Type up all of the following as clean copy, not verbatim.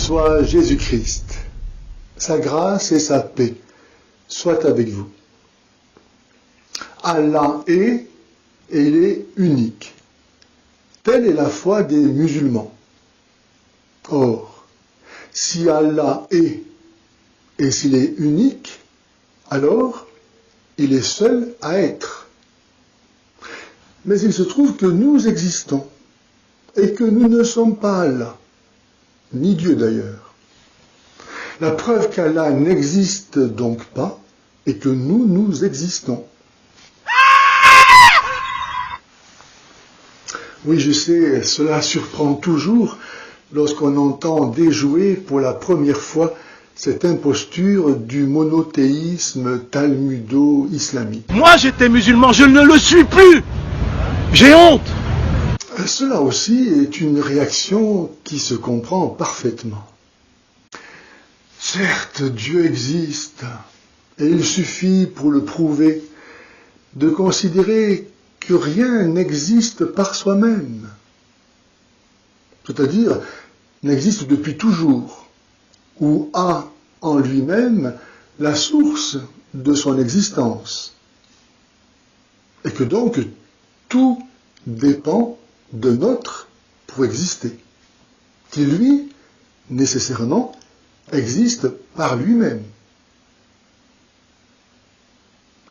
soit Jésus-Christ, sa grâce et sa paix soient avec vous. Allah est et il est unique. Telle est la foi des musulmans. Or, si Allah est et s'il est unique, alors il est seul à être. Mais il se trouve que nous existons et que nous ne sommes pas Allah, ni Dieu d'ailleurs. La preuve qu'Allah n'existe donc pas et que nous existons. Oui, je sais, cela surprend toujours lorsqu'on entend déjouer pour la première fois cette imposture du monothéisme talmudo-islamique. Moi j'étais musulman, je ne le suis plus. J'ai honte. Cela aussi est une réaction qui se comprend parfaitement. Certes, Dieu existe, et il suffit pour le prouver de considérer que rien n'existe par soi-même, c'est-à-dire n'existe depuis toujours, ou a en lui-même la source de son existence, et que donc tout dépend de notre pour exister, qui lui, nécessairement, existe par lui-même.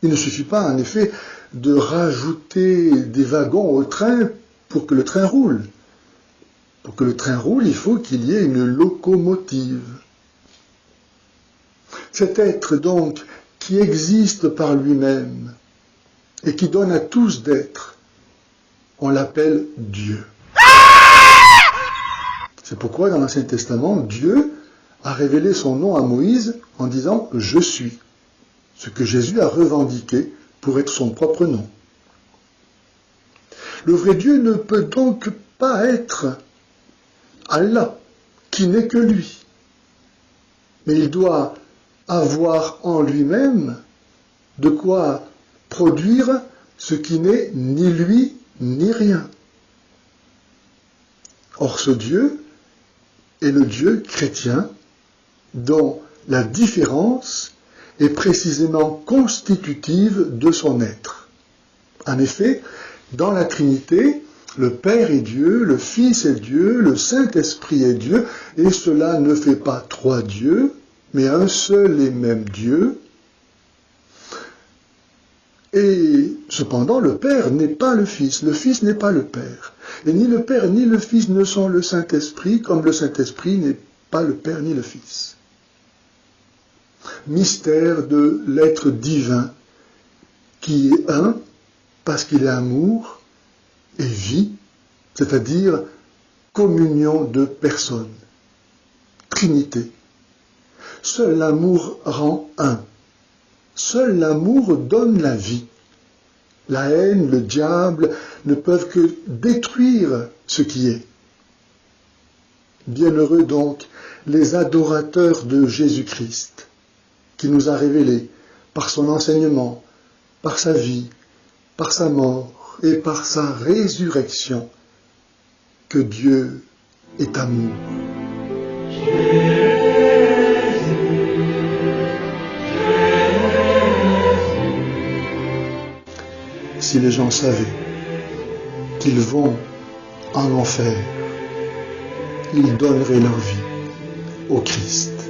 Il ne suffit pas, en effet, de rajouter des wagons au train pour que le train roule. Pour que le train roule, il faut qu'il y ait une locomotive. Cet être, donc, qui existe par lui-même et qui donne à tous d'être, on l'appelle Dieu. C'est pourquoi, dans l'Ancien Testament, Dieu a révélé son nom à Moïse en disant « Je suis », ce que Jésus a revendiqué pour être son propre nom. Le vrai Dieu ne peut donc pas être Allah, qui n'est que lui. Mais il doit avoir en lui-même de quoi produire ce qui n'est ni lui ni rien. Or ce Dieu est le Dieu chrétien dont la différence est précisément constitutive de son être. En effet, dans la Trinité, le Père est Dieu, le Fils est Dieu, le Saint-Esprit est Dieu, et cela ne fait pas trois dieux, mais un seul et même Dieu. Et cependant, le Père n'est pas le Fils n'est pas le Père. Et ni le Père ni le Fils ne sont le Saint-Esprit, comme le Saint-Esprit n'est pas le Père ni le Fils. Mystère de l'être divin, qui est un, parce qu'il est amour et vie, c'est-à-dire communion de personnes, Trinité. Seul l'amour rend un. Seul l'amour donne la vie. La haine, le diable ne peuvent que détruire ce qui est. Bienheureux donc les adorateurs de Jésus-Christ, qui nous a révélé par son enseignement, par sa vie, par sa mort et par sa résurrection, que Dieu est amour. Si les gens savaient qu'ils vont en enfer, ils donneraient leur vie au Christ.